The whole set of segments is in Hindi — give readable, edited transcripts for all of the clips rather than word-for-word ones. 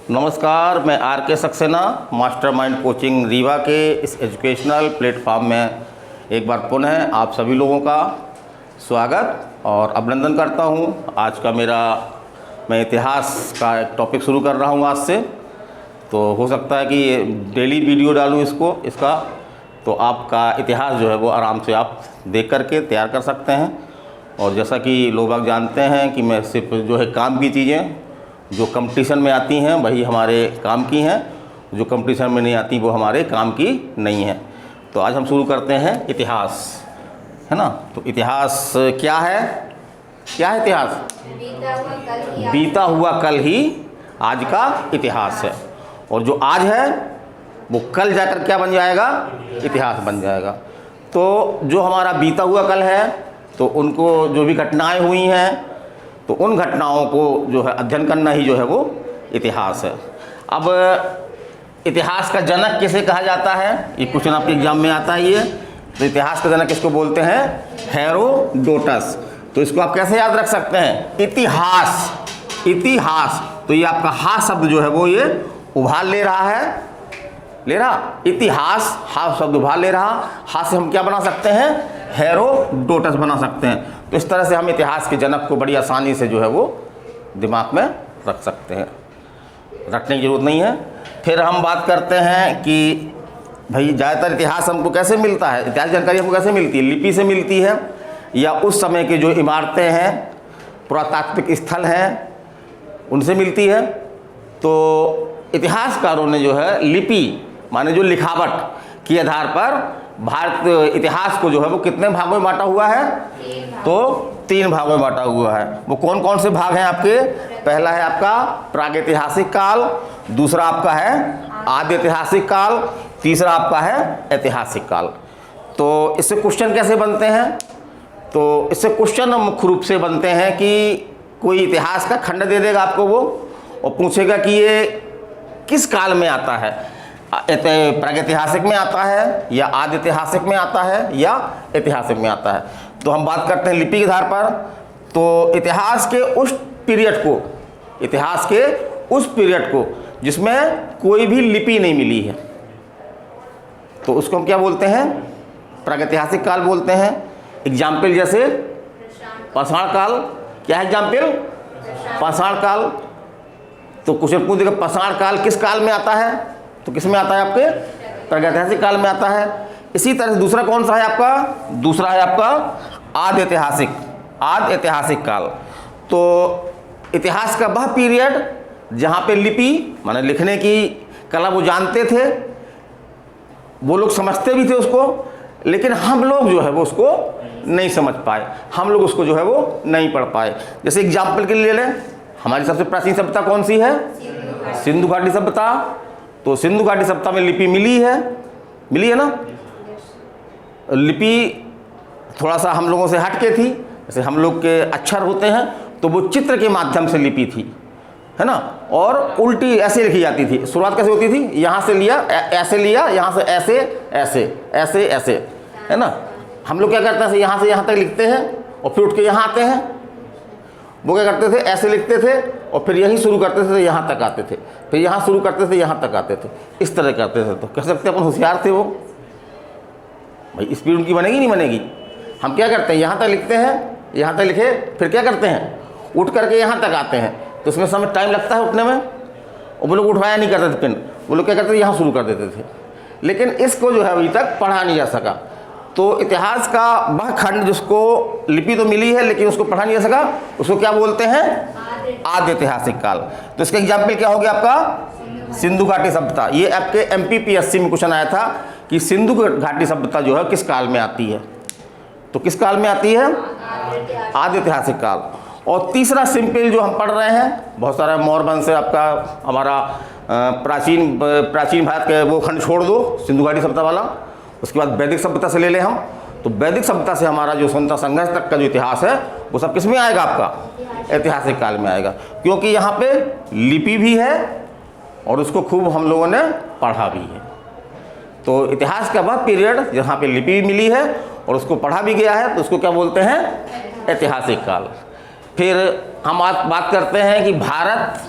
नमस्कार, मैं आर के सक्सेना मास्टरमाइंड कोचिंग रीवा के इस एजुकेशनल प्लेटफॉर्म में एक बार पुनः आप सभी लोगों का स्वागत और अभिनंदन करता हूं। आज का मैं इतिहास का एक टॉपिक शुरू कर रहा हूं आज से। तो हो सकता है कि डेली वीडियो डालूं इसका तो आपका इतिहास जो है वो आराम से आप देख करके तैयार कर सकते हैं। और जैसा कि लोग जानते हैं कि मैं सिर्फ जो है काम की चीज़ें जो कंपटीशन में आती हैं वही हमारे काम की हैं, जो कंपटीशन में नहीं आती वो हमारे काम की नहीं है। तो आज हम शुरू करते हैं इतिहास, है ना। तो इतिहास क्या है? इतिहास बीता हुआ कल ही आज का इतिहास है। और जो आज है वो कल जाकर क्या बन जाएगा? इतिहास बन जाएगा। तो जो हमारा बीता हुआ कल है तो उनको जो भी घटनाएं हुई हैं तो उन घटनाओं को जो है अध्ययन करना ही जो है वो इतिहास है। अब इतिहास का जनक किसे कहा जाता है? ये क्वेश्चन आपके एग्जाम में आता है। ये तो इतिहास का जनक किसको बोलते हैं? हेरोडोटस। तो इसको आप कैसे याद रख सकते हैं? इतिहास। तो ये आपका हा शब्द जो है वो ये उभार ले रहा। इतिहास हा शब्द उभार ले रहा। हा से हम क्या बना सकते हैं? हेरोडोटस बना सकते हैं। तो इस तरह से हम इतिहास के जनक को बड़ी आसानी से जो है वो दिमाग में रख सकते हैं, रखने की जरूरत नहीं है। फिर हम बात करते हैं कि भाई ज़्यादातर इतिहास हमको कैसे मिलता है? इतिहास जानकारी हमको कैसे मिलती है? लिपि से मिलती है या उस समय की जो इमारतें हैं, पुरातात्विक स्थल हैं, उनसे मिलती है। तो इतिहासकारों ने जो है लिपि माने जो लिखावट के आधार पर भारत इतिहास को जो है वो कितने भागों में बांटा हुआ है? तो 3 भागों में बांटा हुआ है। वो कौन कौन से भाग हैं आपके? पहला है आपका प्रागैतिहासिक काल, दूसरा आपका है आदि ऐतिहासिक काल, तीसरा आपका है ऐतिहासिक काल। तो इससे क्वेश्चन कैसे बनते हैं? तो इससे क्वेश्चन मुख्य रूप से बनते हैं कि कोई इतिहास का खंड दे देगा आपको वो और पूछेगा कि ये किस काल में आता है, प्रागैतिहासिक में आता है या आदि ऐतिहासिक में आता है या ऐतिहासिक में आता है। तो हम बात करते हैं लिपि के आधार पर। तो इतिहास के उस पीरियड को जिसमें कोई भी लिपि नहीं मिली है तो उसको हम क्या बोलते हैं? प्रागैतिहासिक काल बोलते हैं। एग्जाम्पल जैसे पाषाण काल। क्या है एग्जाम्पल? पाषाण काल। तो क्वेश्चन पूछ देगा पाषाण काल किस काल में आता है? तो किस में आता है? आपके प्रागैतिहासिक काल में आता है। इसी तरह से दूसरा कौन सा है आपका? दूसरा है आपका आदि ऐतिहासिक काल। तो इतिहास का वह पीरियड जहाँ पे लिपि माने लिखने की कला वो जानते थे, वो लोग समझते भी थे उसको, लेकिन हम लोग जो है वो उसको नहीं समझ पाए, हम लोग उसको जो है वो नहीं पढ़ पाए। जैसे एग्जाम्पल के लिए ले लें, हमारी सबसे प्राचीन सभ्यता कौन सी है? सिंधु घाटी सभ्यता। तो सिंधु घाटी सभ्यता में लिपि मिली है ना। लिपि थोड़ा सा हम लोगों से हटके थी। जैसे हम लोग के अक्षर होते हैं तो वो चित्र के माध्यम से लिपि थी, है ना। और उल्टी ऐसे लिखी जाती थी। शुरुआत कैसे होती थी? यहाँ से लिया, ऐसे लिया, यहाँ से ऐसे, ऐसे, ऐसे, है ना। हम लोग क्या करते हैं? यहाँ से यहाँ तक लिखते हैं और फिर उठ के यहाँ आते हैं। वो क्या करते थे? ऐसे लिखते थे और फिर यहीं शुरू करते थे, यहाँ तक आते थे, फिर यहाँ शुरू करते थे, यहाँ तक आते थे, इस तरह करते थे। तो कह सकते हैं अपन होशियार थे वो। भाई स्पीड उनकी बनेगी नहीं बनेगी? हम क्या करते हैं? यहाँ तक लिखते हैं, यहाँ तक लिखे, फिर क्या करते हैं? उठ करके यहाँ तक आते हैं। तो उसमें समय टाइम लगता है उठने में, और वो लोग उठवाया नहीं करते थे पेन। वो लोग क्या करते थे? यहाँ शुरू कर देते थे। लेकिन इसको जो है अभी तक पढ़ा नहीं जा सका। तो इतिहास का वह खंड जिसको लिपि तो मिली है लेकिन उसको पढ़ा नहीं जा सका, उसको क्या बोलते हैं? आदि ऐतिहासिक काल। तो इसका एग्जाम्पल क्या हो गया आपका? सिंधु घाटी सभ्यता। ये आपके MPPSC में क्वेश्चन आया था कि सिंधु घाटी सभ्यता जो है किस काल में आती है? तो किस काल में आती है? आदि ऐतिहासिक काल। और तीसरा सिंपल जो हम पढ़ रहे हैं, बहुत सारा मौर्य वंश से आपका हमारा प्राचीन भारत के वो खंड छोड़ दो, सिंधु घाटी सभ्यता वाला। उसके बाद वैदिक सभ्यता से ले लें हम, तो वैदिक सभ्यता से हमारा जो स्वतंत्रता संघर्ष तक का जो इतिहास है वो सब किस में आएगा? आपका ऐतिहासिक काल में आएगा। क्योंकि यहाँ पे लिपि भी है और उसको खूब हम लोगों ने पढ़ा भी है। तो इतिहास का वह पीरियड जहाँ पे लिपि मिली है और उसको पढ़ा भी गया है तो उसको क्या बोलते हैं? ऐतिहासिक काल। फिर हम बात करते हैं कि भारत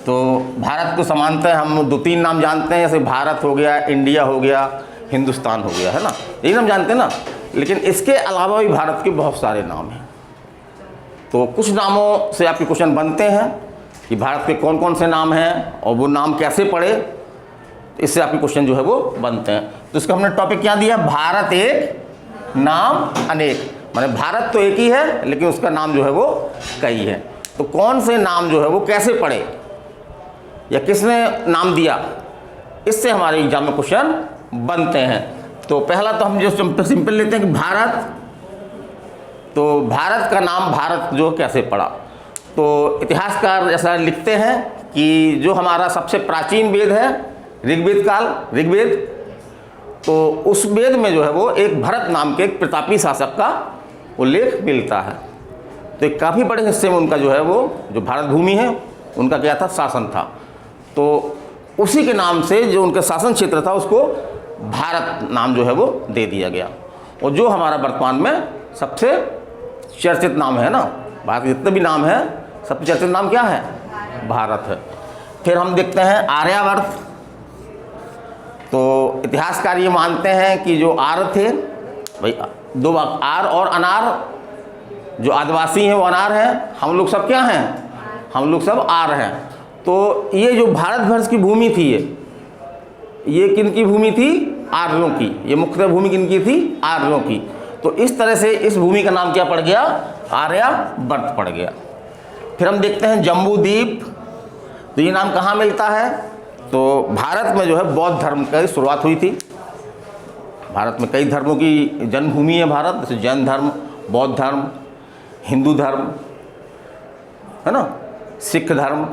तो भारत को समानतः हम 2-3 नाम जानते हैं, जैसे भारत हो गया, इंडिया हो गया, हिंदुस्तान हो गया, है ना, यही नाम जानते हैं ना। लेकिन इसके अलावा भी भारत के बहुत सारे नाम हैं। तो कुछ नामों से आपके क्वेश्चन बनते हैं कि भारत के कौन कौन से नाम हैं और वो नाम कैसे पढ़े, इससे आपके क्वेश्चन जो है वो बनते हैं। तो इसका हमने टॉपिक क्या दिया, भारत एक नाम अनेक, माने भारत तो एक ही है लेकिन उसका नाम जो है वो कई है। तो कौन से नाम जो है वो कैसे पढ़े या किसने नाम दिया, इससे हमारे एग्जाम में क्वेश्चन बनते हैं। तो पहला तो हम जो सिंपल लेते हैं कि भारत, तो भारत का नाम भारत जो कैसे पड़ा। तो इतिहासकार ऐसा लिखते हैं कि जो हमारा सबसे प्राचीन वेद है ऋग्वेद काल, ऋग्वेद, तो उस वेद में जो है वो एक भरत नाम के एक प्रतापी शासक का उल्लेख मिलता है। तो एक काफ़ी बड़े हिस्से में उनका जो है वो जो भारत भूमि है उनका क्या था, शासन था। तो उसी के नाम से जो उनका शासन क्षेत्र था उसको भारत नाम जो है वो दे दिया गया। और जो हमारा वर्तमान में सबसे चर्चित नाम है ना, भारत के जितने भी नाम है सबसे चर्चित नाम क्या है, भारत है। फिर हम देखते हैं आर्यावर्त। तो इतिहासकार ये मानते हैं कि जो आर्य थे, भाई दो आर और अनार, जो आदिवासी हैं वो अनार हैं, हम लोग सब क्या हैं, हम लोग सब आर्य हैं। तो ये जो भारतवर्ष की भूमि थी ये किन की भूमि थी, आर्यों की। ये मुख्यतः भूमि किन की थी, आर्यों की। तो इस तरह से इस भूमि का नाम क्या पड़ गया, आर्यावर्त पड़ गया। फिर हम देखते हैं जम्बू द्वीप। तो ये नाम कहाँ मिलता है, तो भारत में जो है बौद्ध धर्म की शुरुआत हुई थी। भारत में कई धर्मों की जन्मभूमि है भारत, जैसे जैन धर्म, बौद्ध धर्म, हिंदू धर्म, है ना, सिख धर्म।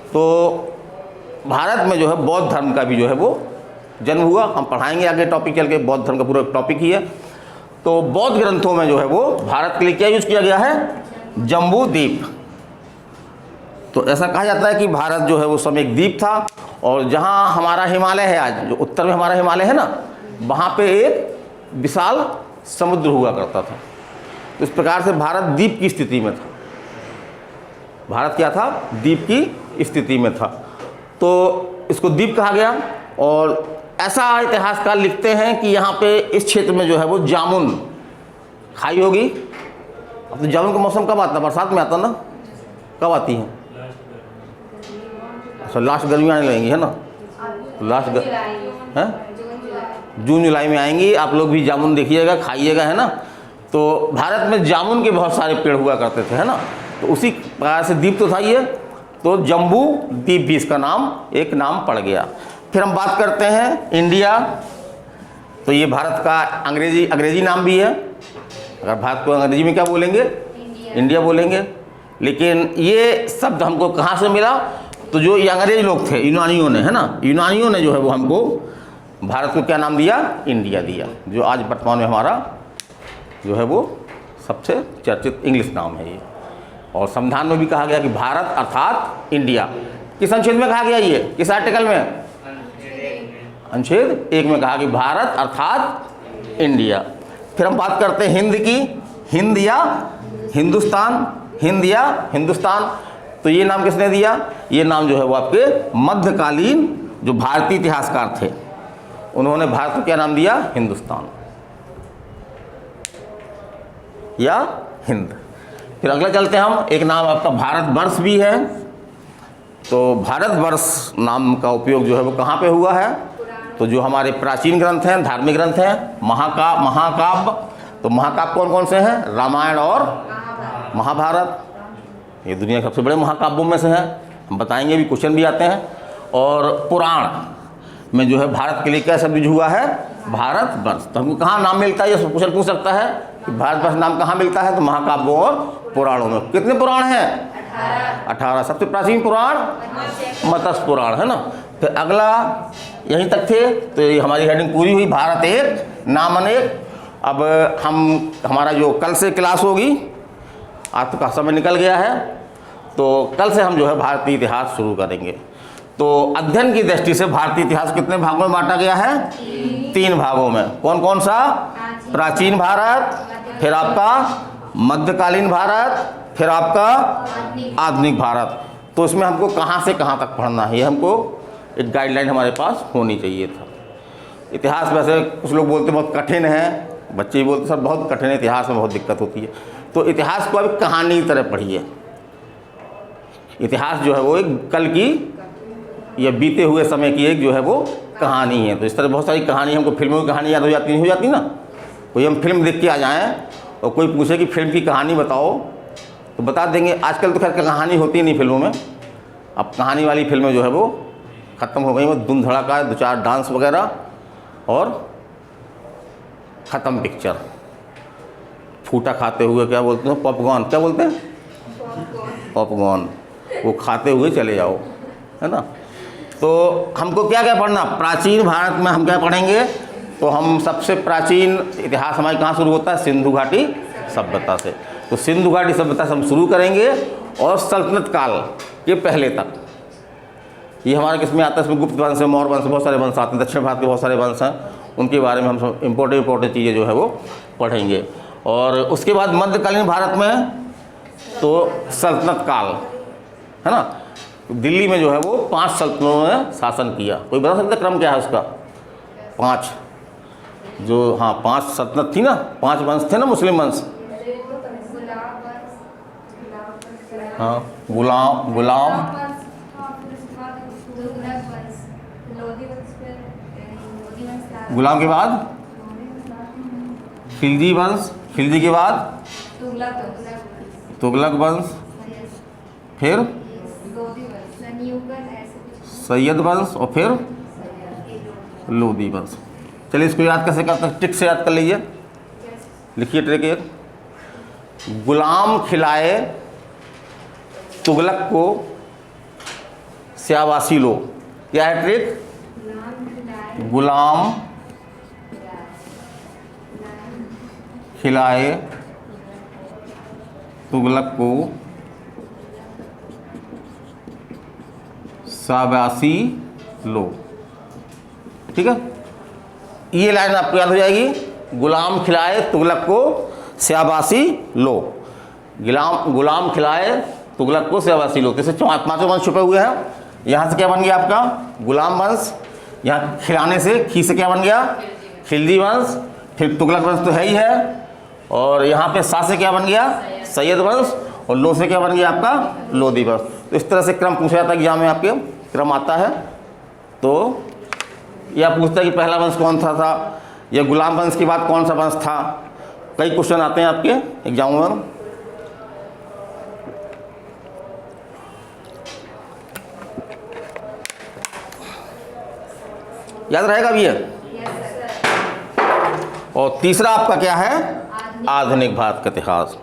तो भारत में जो है बौद्ध धर्म का भी जो है वो जन्म हुआ। हम पढ़ाएंगे आगे टॉपिक चल के, बौद्ध धर्म का पूरा टॉपिक ही है। तो बौद्ध ग्रंथों में जो है वो भारत के लिए क्या यूज़ किया गया है, जम्बू द्वीप। तो ऐसा कहा जाता है कि भारत जो है वो समय एक द्वीप था, और जहाँ हमारा हिमालय है आज, जो उत्तर में हमारा हिमालय है ना, वहाँ पे एक विशाल समुद्र हुआ करता था। तो इस प्रकार से भारत द्वीप की स्थिति में था। भारत क्या था, द्वीप की स्थिति में था। तो इसको द्वीप कहा गया। और ऐसा इतिहासकार लिखते हैं कि यहाँ पे इस क्षेत्र में जो है वो जामुन खाई होगी। अब तो जामुन का मौसम कब आता है, बरसात में आता ना, कब आती है, अच्छा लास्ट गर्मी आने लगेंगी, है ना, लास्ट हैं जून जुलाई में आएंगी। आप लोग भी जामुन देखिएगा, खाइएगा, है ना। तो भारत में जामुन के बहुत सारे पेड़ हुआ करते थे, है ना। तो उसी प्रकार से द्वीप तो था ये, तो जम्बू द्वीप भी इसका नाम एक नाम पड़ गया। फिर हम बात करते हैं इंडिया। तो ये भारत का अंग्रेजी नाम भी है। अगर भारत को अंग्रेजी में क्या बोलेंगे, इंडिया बोलेंगे। लेकिन ये शब्द हमको कहाँ से मिला, तो जो ये अंग्रेज लोग थे, यूनानियों ने, है ना, यूनानियों ने जो है वो हमको भारत को क्या नाम दिया, इंडिया दिया, जो आज वर्तमान में हमारा जो है वो सबसे चर्चित इंग्लिश नाम है ये। और संविधान में भी कहा गया कि भारत अर्थात इंडिया। किस अनुच्छेद में कहा गया ये, किस आर्टिकल में, अनुच्छेद 1 में कहा कि भारत अर्थात इंडिया। फिर हम बात करते हैं हिंद की। हिंद या हिंदुस्तान, हिंद या हिंदुस्तान। तो ये नाम किसने दिया, ये नाम जो है वो आपके मध्यकालीन जो भारतीय इतिहासकार थे उन्होंने भारत को क्या नाम दिया, हिंदुस्तान या हिंद। फिर अगला चलते हैं हम, एक नाम आपका भारतवर्ष भी है। तो भारतवर्ष नाम का उपयोग जो है वो कहाँ पे हुआ है, तो जो हमारे प्राचीन ग्रंथ हैं, धार्मिक ग्रंथ हैं, महाकाव्य। तो महाकाव्य कौन कौन से हैं, रामायण और महाभारत। ये दुनिया के सबसे बड़े महाकाव्यों में से हैं, हम बताएंगे भी, क्वेश्चन भी आते हैं। और पुराण में जो है भारत के लिए क्या शब्द यूज हुआ है, भारतवर्ष। तो हमको कहाँ नाम मिलता है, ये क्वेश्चन पूछ सकता है कि भारतवर्ष नाम कहाँ मिलता है, तो महाकाव्यों और पुराणों में। कितने पुराण हैं, 18। सबसे प्राचीन पुराण मत्स्य पुराण, है ना। फिर अगला यहीं तक थे। तो ये हमारी हेडिंग पूरी हुई, भारत एक नाम अनेक। अब हमारा जो कल से क्लास होगी, आज तो का समय निकल गया है, तो कल से हम जो है भारतीय इतिहास शुरू करेंगे। तो अध्ययन की दृष्टि से भारतीय इतिहास कितने भागों में बांटा गया है, 3 भागों में। कौन कौन सा, प्राचीन भारत, फिर आपका मध्यकालीन भारत, फिर आपका आधुनिक भारत। तो इसमें हमको कहाँ से कहाँ तक पढ़ना है, ये हमको एक गाइडलाइन हमारे पास होनी चाहिए था। इतिहास वैसे कुछ लोग बोलते बहुत कठिन है, बच्चे भी बोलते सर बहुत कठिन है, इतिहास में बहुत दिक्कत होती है। तो इतिहास को अभी कहानी की तरह पढ़िए। इतिहास जो है वो एक कल की या बीते हुए समय की एक जो है वो कहानी है। तो इस तरह बहुत सारी कहानी, हमको फिल्मों की कहानी याद हो जाती ना। कोई हम फिल्म देख के आ जाएँ और कोई पूछे कि फिल्म की कहानी बताओ तो बता देंगे। आजकल तो खैर कहानी होती नहीं फिल्मों में, अब कहानी वाली फिल्में जो है वो ख़त्म हो गई। वो धूम धड़ाका, 2-4 डांस वगैरह और ख़त्म पिक्चर। फूटा खाते हुए क्या बोलते हैं, पॉपकॉर्न, क्या बोलते हैं, पॉपकॉर्न, वो खाते हुए चले जाओ, है ना। तो हमको क्या क्या पढ़ना, प्राचीन भारत में हम क्या पढ़ेंगे, तो हम सबसे प्राचीन इतिहास हमारे कहाँ शुरू होता है, सिंधु घाटी सभ्यता से। तो सिंधु घाटी सभ्यता से हम शुरू करेंगे और सल्तनत काल के पहले तक ये हमारे किस में आता है। इसमें गुप्त वंश, मौर्य वंश, बहुत सारे वंश आते हैं, दक्षिण भारत के बहुत सारे वंश हैं, उनके बारे में हम सब इम्पोर्टेंट चीज़ें जो है वो पढ़ेंगे। और उसके बाद मध्यकालीन भारत में तो सल्तनत काल है ना, दिल्ली में जो है वो 5 सल्तनतों ने शासन किया। कोई बता सकता क्रम क्या है उसका, 5 जो, हाँ 5 सल्तनत थी ना, 5 वंश थे ना, मुस्लिम वंश। हाँ, गुलाम गुलाम के बाद खिलजी वंश, खिलजी के बाद तुगलक वंश, फिर सैयद वंश और फिर लोधी वंश। चलिए इसको याद कैसे करते हैं, ट्रिक से याद कर लीजिए, लिखिए ट्रिक एक। गुलाम खिलाए तुगलक को स्याबासी लो। क्या है ट्रिक, गुलाम खिलाए तुगलक को शाबाशी लो। ठीक है, ये लाइन आपको याद हो जाएगी, गुलाम खिलाए तुगलक को शाबाशी लो। गुलाम खिलाए तुगलक को शाबाशी लो। जैसे 5 वंश छुपे हुए हैं। यहाँ से क्या बन गया आपका, गुलाम वंश। यहाँ खिलाने से खी से क्या बन गया, खिलजी वंश। फिर तुगलक वंश तो है ही है, और यहाँ पे सा से क्या बन गया, सैयद वंश। और लो से क्या बन गया आपका, लोधी वंश। तो इस तरह से क्रम पूछा जाता है एग्जाम में, आपके क्रम आता है। तो यह पूछता है कि पहला वंश कौन सा था, या गुलाम वंश के बाद कौन सा वंश था। कई क्वेश्चन आते हैं आपके एग्जाम में। याद रहेगा भी है। और तीसरा आपका क्या है, आधुनिक भारत का इतिहास।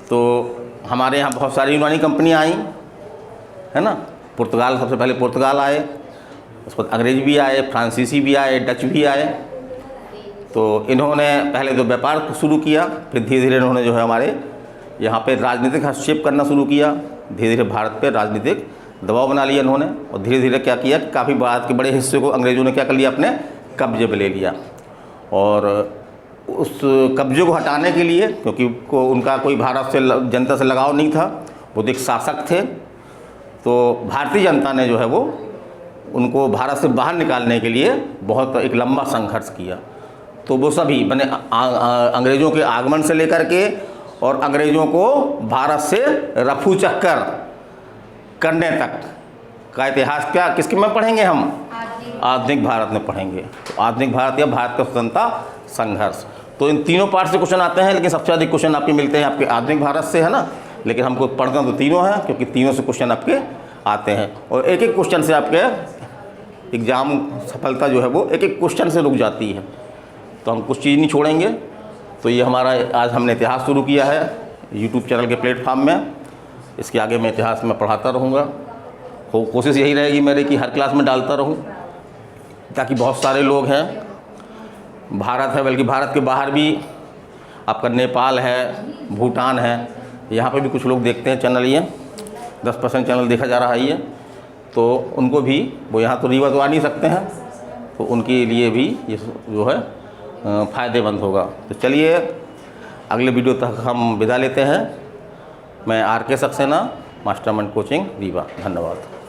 तो हमारे यहाँ बहुत सारी यूनानी कंपनियाँ आई, है ना। पुर्तगाल, सबसे पहले पुर्तगाल आए, उसके बाद अंग्रेज भी आए, फ्रांसीसी भी आए, डच भी आए। तो इन्होंने पहले तो व्यापार शुरू किया, फिर धीरे धीरे इन्होंने जो है हमारे यहाँ पे राजनीतिक हस्तक्षेप करना शुरू किया। धीरे धीरे भारत पे राजनीतिक दबाव बना लिया इन्होंने, और धीरे धीरे क्या किया, काफ़ी भारत के बड़े हिस्से को अंग्रेज़ों ने क्या कर लिया, अपने कब्जे पे ले लिया। और उस कब्जे को हटाने के लिए, क्योंकि उनका कोई भारत से जनता से लगाव नहीं था, वो एक शासक थे, तो भारतीय जनता ने जो है वो उनको भारत से बाहर निकालने के लिए बहुत एक लंबा संघर्ष किया। तो वो सभी मैंने अंग्रेज़ों के आगमन से लेकर के और अंग्रेज़ों को भारत से रफू चक्कर करने तक का इतिहास क्या किसके में पढ़ेंगे हम, आधुनिक भारत में पढ़ेंगे। तो आधुनिक भारत या भारत का स्वतंत्रता संघर्ष। तो इन तीनों पार्ट से क्वेश्चन आते हैं, लेकिन सबसे अधिक क्वेश्चन आपके मिलते हैं आपके आधुनिक भारत से, है ना। लेकिन हमको पढ़ना तो तीनों है, क्योंकि तीनों से क्वेश्चन आपके आते हैं। और एक एक क्वेश्चन से आपके एग्ज़ाम सफलता जो है वो एक एक क्वेश्चन से रुक जाती है। तो हम कुछ चीज़ नहीं छोड़ेंगे। तो ये हमारा आज हमने इतिहास शुरू किया है यूट्यूब चैनल के प्लेटफॉर्म में। इसके आगे मैं इतिहास में पढ़ाता रहूँगा। कोशिश यही रहेगी मेरी कि हर क्लास में डालता रहूँ, ताकि बहुत सारे लोग हैं, भारत है बल्कि भारत के बाहर भी आपका नेपाल है, भूटान है, यहाँ पे भी कुछ लोग देखते हैं चैनल। ये 10% चैनल देखा जा रहा है ये, तो उनको भी, वो यहाँ तो रीवा तो आ नहीं सकते हैं, तो उनके लिए भी ये जो है फ़ायदेमंद होगा। तो चलिए अगले वीडियो तक हम विदा लेते हैं। मैं RK Saxena mastermind coaching Rewa. धन्यवाद।